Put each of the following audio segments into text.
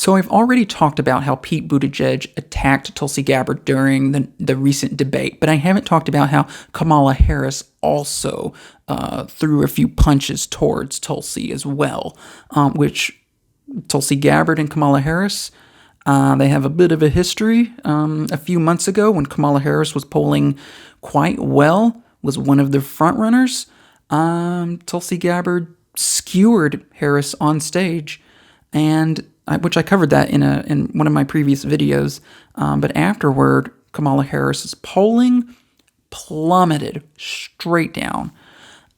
So I've already talked about how Pete Buttigieg attacked Tulsi Gabbard during the recent debate, but I haven't talked about how Kamala Harris also threw a few punches towards Tulsi as well, which Tulsi Gabbard and Kamala Harris, they have a bit of a history. A few months ago, when Kamala Harris was polling quite well, was one of the frontrunners, Tulsi Gabbard skewered Harris on stage, and which I covered that in one of my previous videos. But afterward, Kamala Harris's polling plummeted straight down.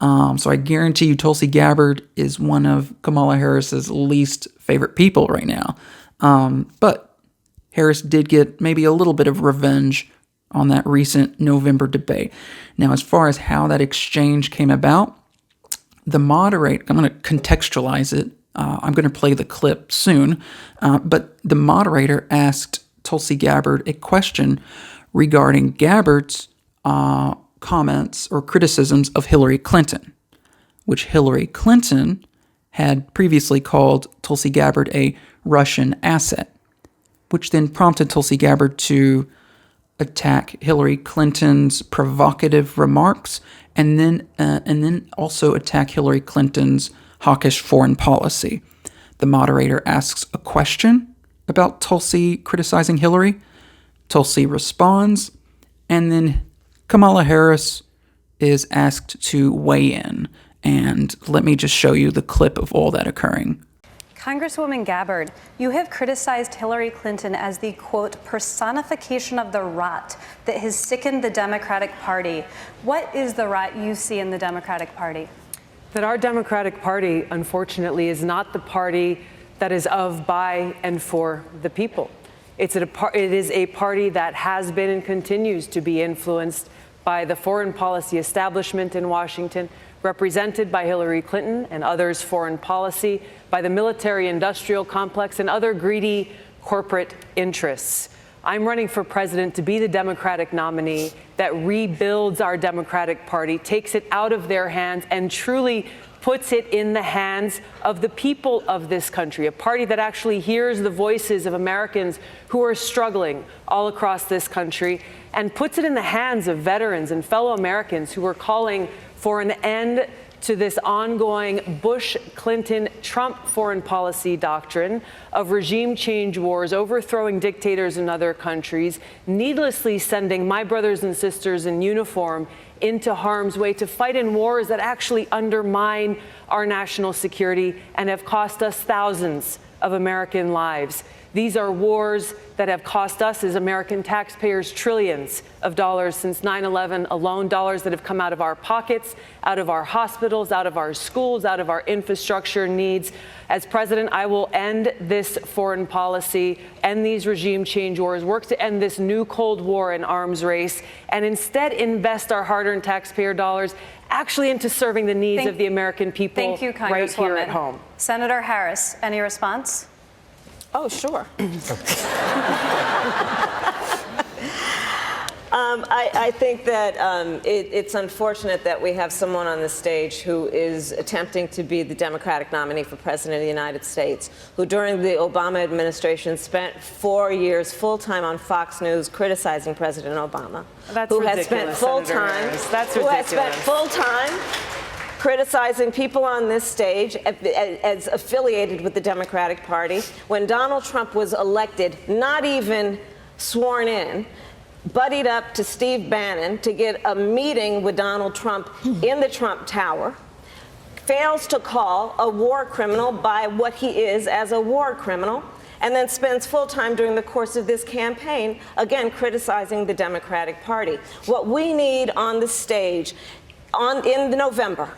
So I guarantee you Tulsi Gabbard is one of Kamala Harris's least favorite people right now. But Harris did get maybe a little bit of revenge on that recent November debate. Now, as far as how that exchange came about, the moderator, I'm going to contextualize it. I'm going to play the clip soon. But the moderator asked Tulsi Gabbard a question regarding Gabbard's comments or criticisms of Hillary Clinton, which Hillary Clinton had previously called Tulsi Gabbard a Russian asset, which then prompted Tulsi Gabbard to attack Hillary Clinton's provocative remarks and then also attack Hillary Clinton's hawkish foreign policy. The moderator asks a question about Tulsi criticizing Hillary. Tulsi responds, and then Kamala Harris is asked to weigh in. And let me just show you the clip of all that occurring. Congresswoman Gabbard, you have criticized Hillary Clinton as the, quote, personification of the rot that has sickened the Democratic Party. What is the rot you see in the Democratic Party? That our Democratic Party, unfortunately, is not the party that is of, by, and for the people. It is a party that has been and continues to be influenced by the foreign policy establishment in Washington, represented by Hillary Clinton and others' foreign policy, by the military-industrial complex and other greedy corporate interests. I'm running for president to be the Democratic nominee that rebuilds our Democratic Party, takes it out of their hands, and truly puts it in the hands of the people of this country, a party that actually hears the voices of Americans who are struggling all across this country, and puts it in the hands of veterans and fellow Americans who are calling for an end to this ongoing Bush, Clinton, Trump foreign policy doctrine of regime change wars, overthrowing dictators in other countries, needlessly sending my brothers and sisters in uniform into harm's way to fight in wars that actually undermine our national security and have cost us thousands of American lives. These are wars that have cost us as American taxpayers trillions of dollars since 9/11 alone, dollars that have come out of our pockets, out of our hospitals, out of our schools, out of our infrastructure needs. As president, I will end this foreign policy, end these regime change wars, work to end this new Cold War and arms race, and instead invest our hard-earned taxpayer dollars actually into serving the needs of the American people right here at home. Senator Harris, any response? Oh, sure. I think that it's unfortunate that we have someone on the stage who is attempting to be the Democratic nominee for President of the United States, who during the Obama administration spent 4 years full-time on Fox News criticizing President Obama. That's who ridiculous, has spent full-time, That's who ridiculous. has spent full-time criticizing people on this stage as affiliated with the Democratic Party. When Donald Trump was elected, not even sworn in, buddied up to Steve Bannon to get a meeting with Donald Trump in the Trump Tower, fails to call a war criminal by what he is as a war criminal, and then spends full time during the course of this campaign, again, criticizing the Democratic Party. What we need on the stage in November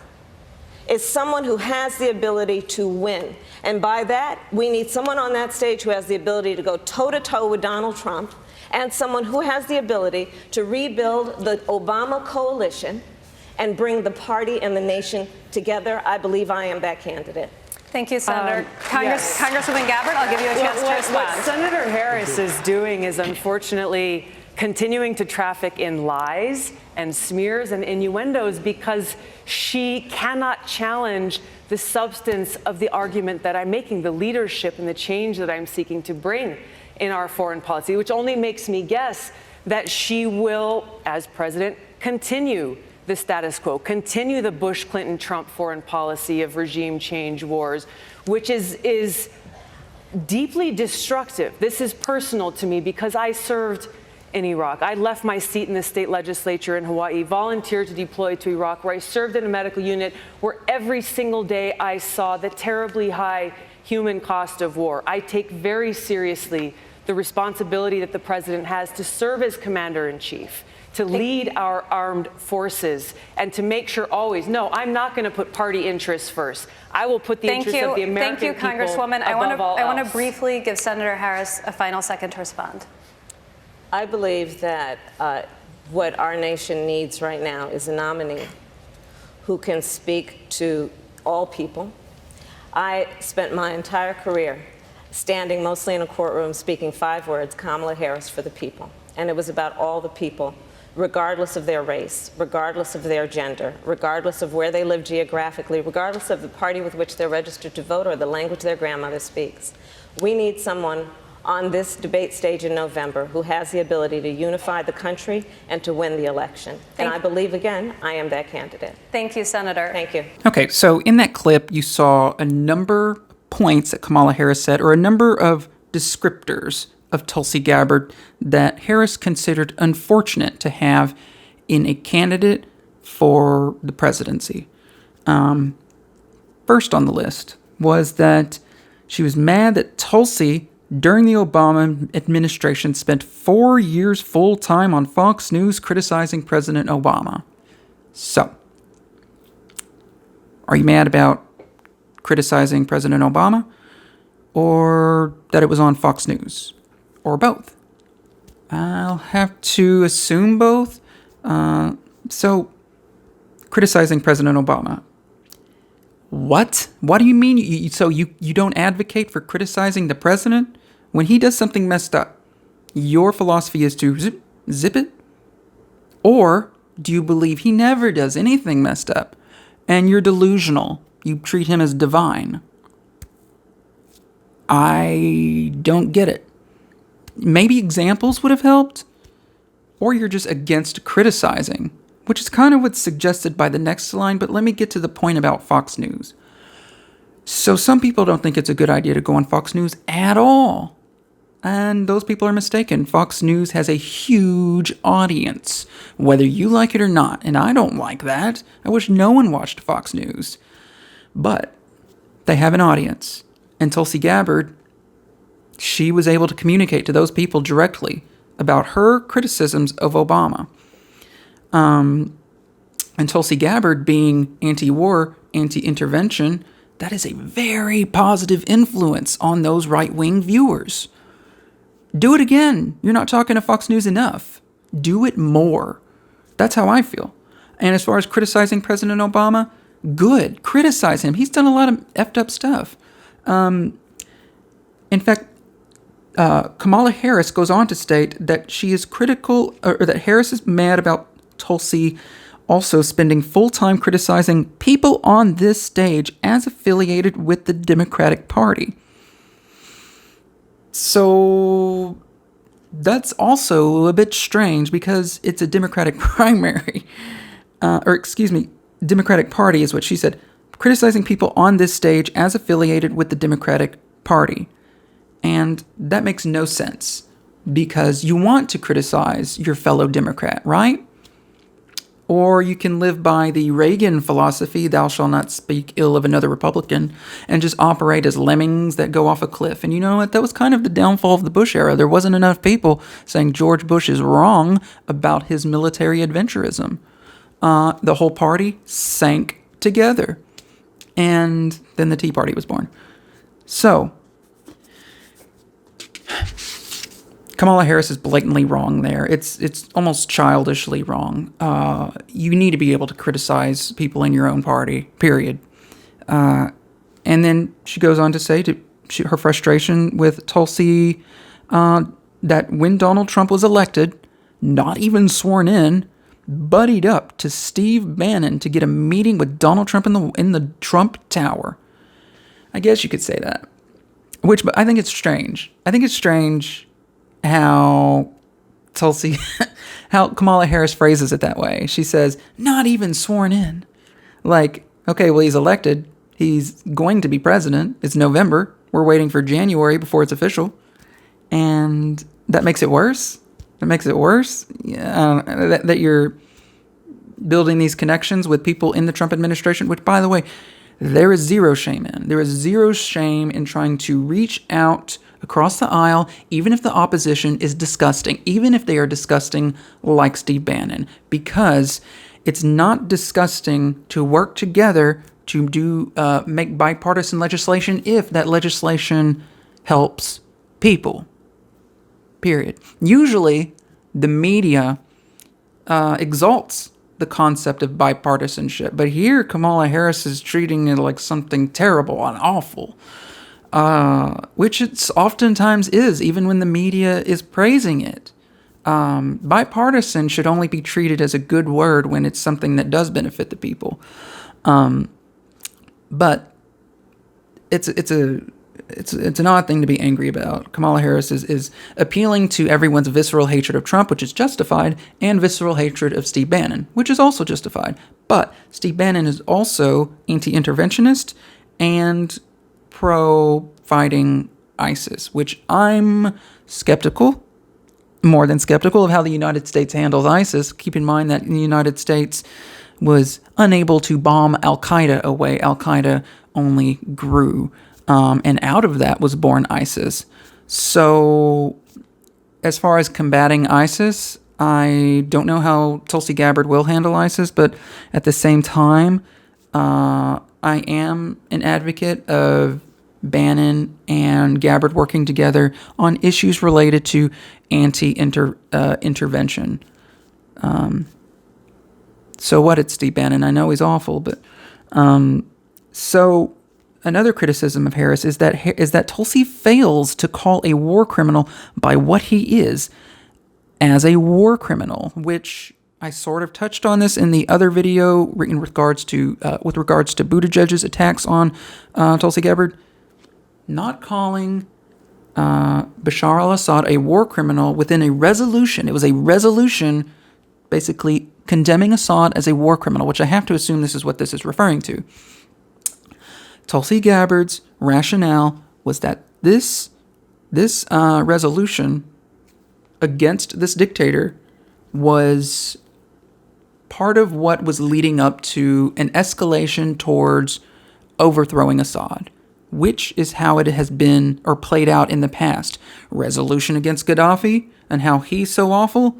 is someone who has the ability to win. And by that, we need someone on that stage who has the ability to go toe-to-toe with Donald Trump, and someone who has the ability to rebuild the Obama coalition and bring the party and the nation together. I believe I am that candidate. Thank you, Senator. Yes. Congresswoman Gabbard, I'll give you a chance to respond. What Senator Harris is doing is unfortunately continuing to traffic in lies and smears and innuendos because she cannot challenge the substance of the argument that I'm making, the leadership and the change that I'm seeking to bring in our foreign policy, which only makes me guess that she will, as president, continue the status quo, continue the Bush, Clinton, Trump foreign policy of regime change wars, which is deeply destructive. This is personal to me because I served in Iraq. I left my seat in the state legislature in Hawaii, volunteered to deploy to Iraq, where I served in a medical unit where every single day I saw the terribly high human cost of war. I take very seriously the responsibility that the president has to serve as commander-in-chief, to lead our armed forces, and to make sure always, no, I'm not going to put party interests first. I will put the interests of the American people above all else. Thank you, Congresswoman. I want to briefly give Senator Harris a final second to respond. I believe that what our nation needs right now is a nominee who can speak to all people. I spent my entire career standing mostly in a courtroom speaking 5 words, Kamala Harris for the people. And it was about all the people, regardless of their race, regardless of their gender, regardless of where they live geographically, regardless of the party with which they're registered to vote or the language their grandmother speaks. We need someone on this debate stage in November who has the ability to unify the country and to win the election. And I believe, again, I am that candidate. Thank you, Senator. Thank you. Okay, so in that clip, you saw a number of points that Kamala Harris said, or a number of descriptors of Tulsi Gabbard that Harris considered unfortunate to have in a candidate for the presidency. First on the list was that she was mad that Tulsi, during the Obama administration, spent 4 years full-time on Fox News criticizing President Obama. So, are you mad about criticizing President Obama, or that it was on Fox News, or both? I'll have to assume both. So, criticizing President Obama. What? What do you mean? So you don't advocate for criticizing the president when he does something messed up? Your philosophy is to zip it? Or do you believe he never does anything messed up and you're delusional? You treat him as divine. I don't get it. Maybe examples would have helped? Or you're just against criticizing, which is kind of what's suggested by the next line, but let me get to the point about Fox News. So some people don't think it's a good idea to go on Fox News at all. And those people are mistaken. Fox News has a huge audience, whether you like it or not. And I don't like that. I wish no one watched Fox News. But they have an audience. And Tulsi Gabbard, she was able to communicate to those people directly about her criticisms of Obama. And Tulsi Gabbard being anti-war, anti-intervention, that is a very positive influence on those right-wing viewers. Do it again. You're not talking to Fox News enough. Do it more. That's how I feel. And as far as criticizing President Obama, good. Criticize him. He's done a lot of effed up stuff. In fact, Kamala Harris goes on to state that she is critical, or that Harris is mad about Tulsi also spending full time criticizing people on this stage as affiliated with the Democratic Party. So that's also a bit strange because it's a Democratic primary. Democratic Party is what she said. Criticizing people on this stage as affiliated with the Democratic Party. And that makes no sense because you want to criticize your fellow Democrat, right? Or you can live by the Reagan philosophy, thou shalt not speak ill of another Republican, and just operate as lemmings that go off a cliff. And you know what? That was kind of the downfall of the Bush era. There wasn't enough people saying George Bush is wrong about his military adventurism. The whole party sank together. And then the Tea Party was born. So, Kamala Harris is blatantly wrong there. It's almost childishly wrong. You need to be able to criticize people in your own party, period. And then she goes on to say her frustration with Tulsi, that when Donald Trump was elected, not even sworn in, buddied up to Steve Bannon to get a meeting with Donald Trump in the Trump Tower. I guess you could say that. But I think it's strange. I think it's strange how how Kamala Harris phrases it that way. She says, not even sworn in. Like, okay, well, he's elected. He's going to be president. It's November. We're waiting for January before it's official. And that makes it worse? That makes it worse? Yeah, that you're building these connections with people in the Trump administration, which, by the way, there is zero shame in. There is zero shame in trying to reach out across the aisle, even if the opposition is disgusting, even if they are disgusting like Steve Bannon, because it's not disgusting to work together to make bipartisan legislation if that legislation helps people. Period. Usually, the media exalts the concept of bipartisanship, but here Kamala Harris is treating it like something terrible and awful, which it oftentimes is, even when the media is praising it. Bipartisan should only be treated as a good word when it's something that does benefit the people. But it's an odd thing to be angry about. Kamala Harris is appealing to everyone's visceral hatred of Trump, which is justified, and visceral hatred of Steve Bannon, which is also justified. But Steve Bannon is also anti-interventionist and pro-fighting ISIS, which I'm skeptical, more than skeptical, of how the United States handles ISIS. Keep in mind that the United States was unable to bomb Al-Qaeda away. Al-Qaeda only grew. And out of that was born ISIS. So as far as combating ISIS, I don't know how Tulsi Gabbard will handle ISIS, but at the same time, I am an advocate of Bannon and Gabbard working together on issues related to anti-intervention. So what? It's Steve Bannon. I know he's awful, but so another criticism of Harris is that Tulsi fails to call a war criminal by what he is, as a war criminal, which I sort of touched on this in the other video in regards to Buttigieg's attacks on Tulsi Gabbard. Not calling Bashar al-Assad a war criminal within a resolution. It was a resolution basically condemning Assad as a war criminal, which I have to assume this is what this is referring to. Tulsi Gabbard's rationale was that this resolution against this dictator was part of what was leading up to an escalation towards overthrowing Assad, which is how it has been or played out in the past. Resolution against Gaddafi and how he's so awful,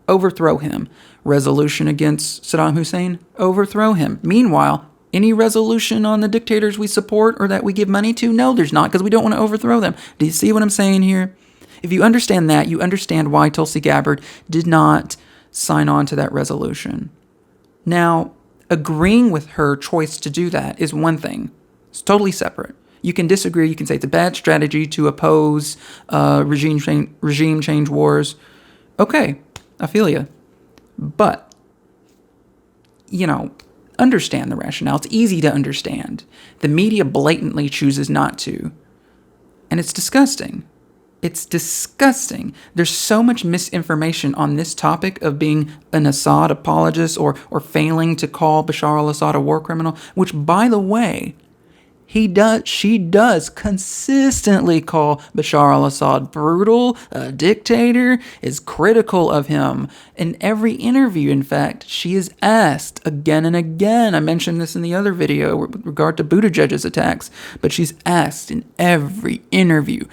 overthrow him. Resolution against Saddam Hussein, overthrow him. Meanwhile, any resolution on the dictators we support or that we give money to? No, there's not, because we don't want to overthrow them. Do you see what I'm saying here? If you understand that, you understand why Tulsi Gabbard did not sign on to that resolution. Now, agreeing with her choice to do that is one thing. It's totally separate. You can disagree. You can say it's a bad strategy to oppose regime change wars. Okay, I feel you. But, understand the rationale. It's easy to understand. The media blatantly chooses not to. And it's disgusting. It's disgusting. There's so much misinformation on this topic of being an Assad apologist or failing to call Bashar al-Assad a war criminal, which, by the way, she does consistently call Bashar al-Assad brutal, a dictator, is critical of him. In every interview, in fact, she is asked again and again. I mentioned this in the other video with regard to Buttigieg's attacks, but she's asked in every interview,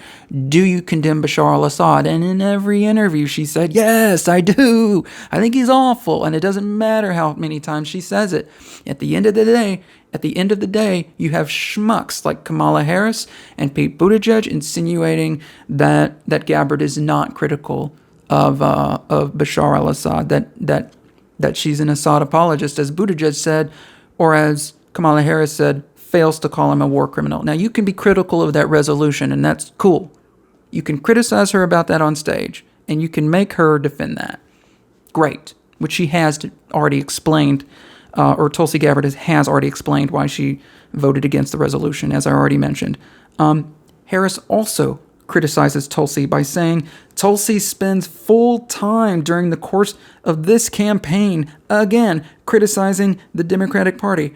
do you condemn Bashar al-Assad? And in every interview, she said, yes, I do. I think he's awful. And it doesn't matter how many times she says it. At the end of the day, you have schmucks like Kamala Harris and Pete Buttigieg insinuating that Gabbard is not critical of Bashar al-Assad, that she's an Assad apologist, as Buttigieg said, or as Kamala Harris said, fails to call him a war criminal. Now, you can be critical of that resolution, and that's cool. You can criticize her about that on stage, and you can make her defend that. Great, which she has already explained, or Tulsi Gabbard has already explained why she voted against the resolution, as I already mentioned. Harris also criticizes Tulsi by saying Tulsi spends full time during the course of this campaign, again, criticizing the Democratic Party.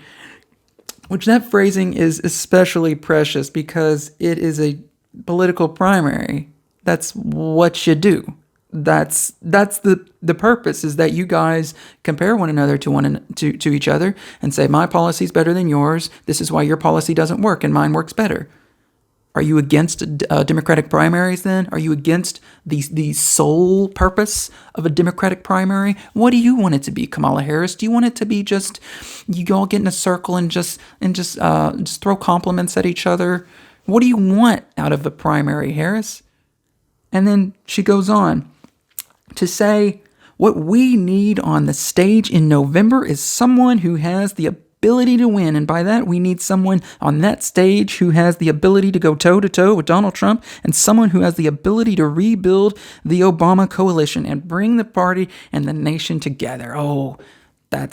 Which that phrasing is especially precious because it is a political primary. That's what you do. That's the purpose, is that you guys compare one another to each other and say, my policy's better than yours. This is why your policy doesn't work and mine works better. Are you against Democratic primaries then? Are you against the sole purpose of a Democratic primary? What do you want it to be, Kamala Harris? Do you want it to be just you all get in a circle and just throw compliments at each other? What do you want out of the primary, Harris? And then she goes on to say, what we need on the stage in November is someone who has the ability to win. And by that, we need someone on that stage who has the ability to go toe-to-toe with Donald Trump and someone who has the ability to rebuild the Obama coalition and bring the party and the nation together. Oh, I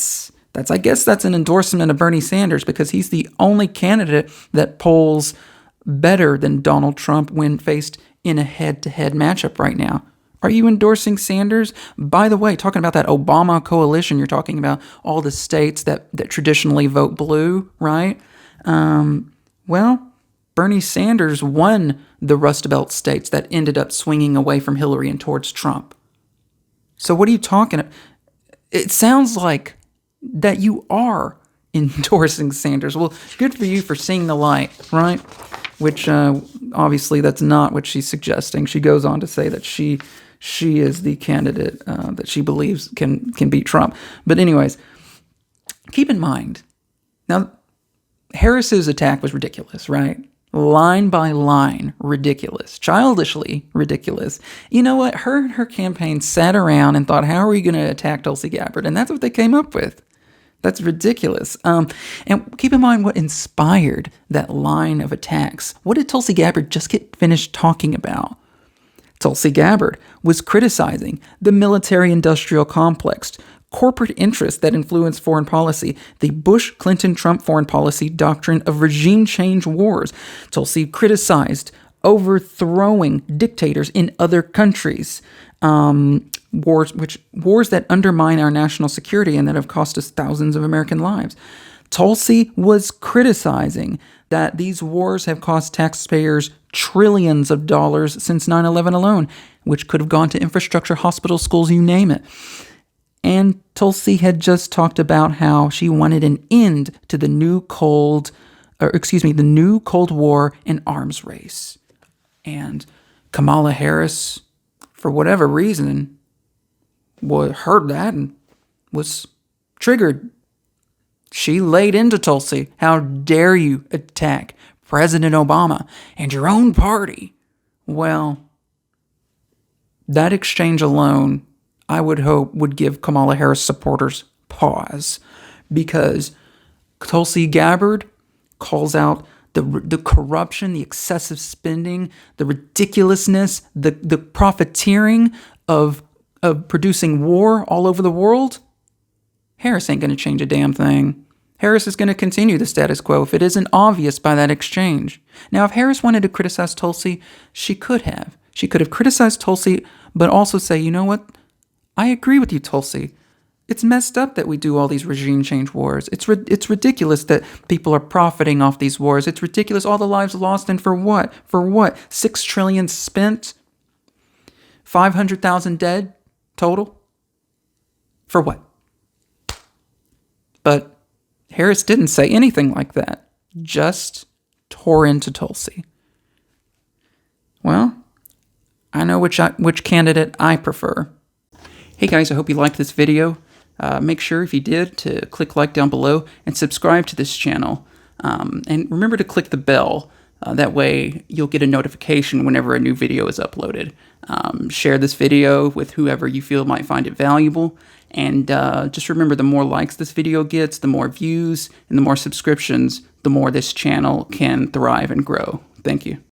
guess that's an endorsement of Bernie Sanders because he's the only candidate that polls better than Donald Trump when faced in a head-to-head matchup right now. Are you endorsing Sanders? By the way, talking about that Obama coalition, you're talking about all the states that traditionally vote blue, right? Well, Bernie Sanders won the Rust Belt states that ended up swinging away from Hillary and towards Trump. So what are you talking about? It sounds like that you are endorsing Sanders. Well, good for you for seeing the light, right? Which obviously that's not what she's suggesting. She goes on to say that she is the candidate that she believes can beat Trump. But anyways, keep in mind, now Harris's attack was ridiculous, right? Line by line, ridiculous. Childishly ridiculous. You know what? Her and her campaign sat around and thought, how are we going to attack Tulsi Gabbard? And that's what they came up with. That's ridiculous. And keep in mind what inspired that line of attacks. What did Tulsi Gabbard just get finished talking about? Tulsi Gabbard was criticizing the military-industrial complex, corporate interests that influence foreign policy, the Bush-Clinton-Trump foreign policy doctrine of regime change wars. Tulsi criticized overthrowing dictators in other countries, wars that undermine our national security and that have cost us thousands of American lives. Tulsi was criticizing that these wars have cost taxpayers trillions of dollars since 9/11 alone, which could have gone to infrastructure, hospitals, schools, you name it. And Tulsi had just talked about how she wanted an end to the new Cold War and arms race. And Kamala Harris, for whatever reason, heard that and was triggered. She laid into Tulsi. How dare you attack President Obama and your own party? Well, that exchange alone, I would hope, would give Kamala Harris supporters pause, because Tulsi Gabbard calls out the corruption, the excessive spending, the ridiculousness, the profiteering of producing war all over the world. Harris ain't going to change a damn thing. Harris is going to continue the status quo if it isn't obvious by that exchange. Now, if Harris wanted to criticize Tulsi, she could have. She could have criticized Tulsi, but also say, you know what? I agree with you, Tulsi. It's messed up that we do all these regime change wars. It's ridiculous that people are profiting off these wars. It's ridiculous, all the lives lost, and for what? For what? $6 trillion spent? 500,000 dead total? For what? But Harris didn't say anything like that. Just tore into Tulsi. Well, I know which candidate I prefer. Hey guys, I hope you liked this video. Make sure, if you did, to click like down below and subscribe to this channel. And remember to click the bell. That way you'll get a notification whenever a new video is uploaded. Share this video with whoever you feel might find it valuable. And just remember, the more likes this video gets, the more views, and the more subscriptions, the more this channel can thrive and grow. Thank you.